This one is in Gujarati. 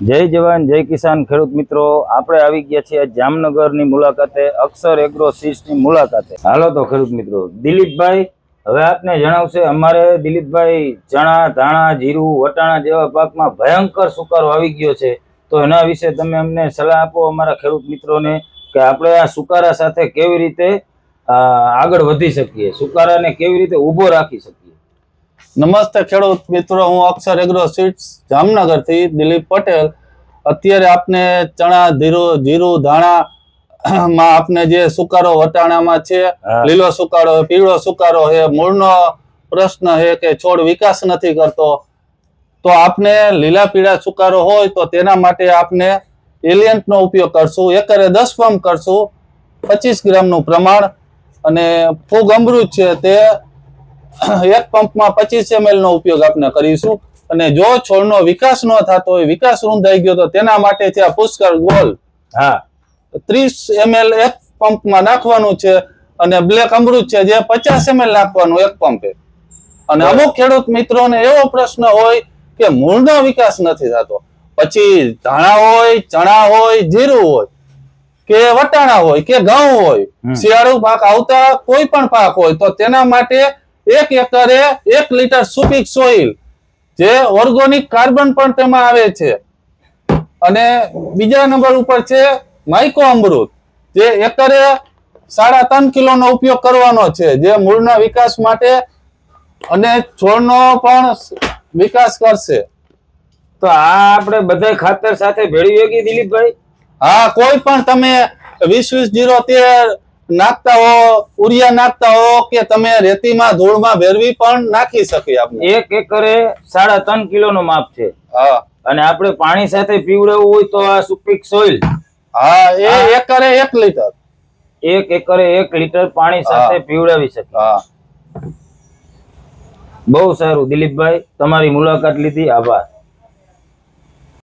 જય જવાન જય કિસાન ખેડૂત મિત્રો, આપણે આવી ગયા છીએ જામનગરની મુલાકાતે, અક્ષર એગ્રો સીડ્સની મુલાકાતે. હાલો તો ખેડૂત મિત્રો, દિલીપભાઈ હવે આપને જણાવશે. અમારે દિલીપભાઈ ચણા, ધાણા, જીરું, વટાણા જેવા પાકમાં ભયંકર સુકારો આવી ગયો છે, તો એના વિશે તમે અમને સલાહ આપો અમારા ખેડૂત મિત્રોને કે આપણે આ સુકારા સાથે કેવી રીતે આગળ વધી શકીએ, સુકારાને કેવી રીતે ઊભો રાખી શકીએ. નમસ્તે ખેડૂત મિત્રો, હું અક્ષર એગ્રો સીડ્સ જામનગર થી દિલીપ પટેલ. અત્યારે આપને ચણા, જીરું, ધાણા માં આપને જે સુકારો વટાણામાં છે, લીલો સુકારો, પીળો સુકારો છે, મૂળનો પ્રશ્ન છે કે છોડ વિકાસ નથી કરતો, તો આપને લીલા પીળા સુકારો હોય તો તેના માટે આપને એલિયન્ટ નો ઉપયોગ કરશું. એકરે 10 પંપ કરશું, 25 ગ્રામનું પ્રમાણ. અને ફૂગ અમૃત છે તે એક પંપમાં 25 ml નો ઉપયોગ આપણે કરીશું. અને જો છોડનો વિકાસ ન થતો હોય, વિકાસ રૂંધાઈ ગયો, તો તેના માટે છે પુષ્કળ ગોલ 30 ml એક પંપમાં નાખવાનું છે. અને બ્લેક અમૃત છે જે 50 ml નાખવાનું એક પંપે. અને અમુક ખેડૂત મિત્રોને એવો પ્રશ્ન હોય કે મૂળનો વિકાસ નથી થતો, પછી ધાણા હોય, ચણા હોય, જીરું હોય કે વટાણા હોય કે ઘઉં હોય, શિયાળુ પાક આવતા કોઈ પણ પાક હોય, તો તેના માટે 1 એકરે 1 લીટર સુપીક સોઇલ, જે ઓર્ગોનિક કાર્બન પણ તેમાં આવે છે. અને બીજા નંબર ઉપર છે માઇકો અમૃત, જે એકરે 3.5 કિલોનો ઉપયોગ કરવાનો છે, જે મૂળના વિકાસ માટે અને છોડનો પણ વિકાસ કરશે. તો આ આપણે બધા ખાતર સાથે ભેળવી શકીએ દિલીપભાઈ? હા, કોઈ પણ તમે 20-20-0-13 નાખતા હો, ઉરિયા નાખતા હો, કે તમે રેતીમાં ધૂળમાં ભેળવી પણ નાખી શકીએ આપણે. 1 એકરે 3.5 કિલોનો માપ છે. હા, અને આપણે પાણી સાથે પીવડાવવું હોય તો આ સુપીક સોઇલ, હા, એ એકરે 1 લીટર, 1 એકરે 1 લીટર પાણી સાથે પીવડાવી શકીએ. હા, બહુ સારું દિલીપભાઈ, તમારી મુલાકાત લીધી, આભાર.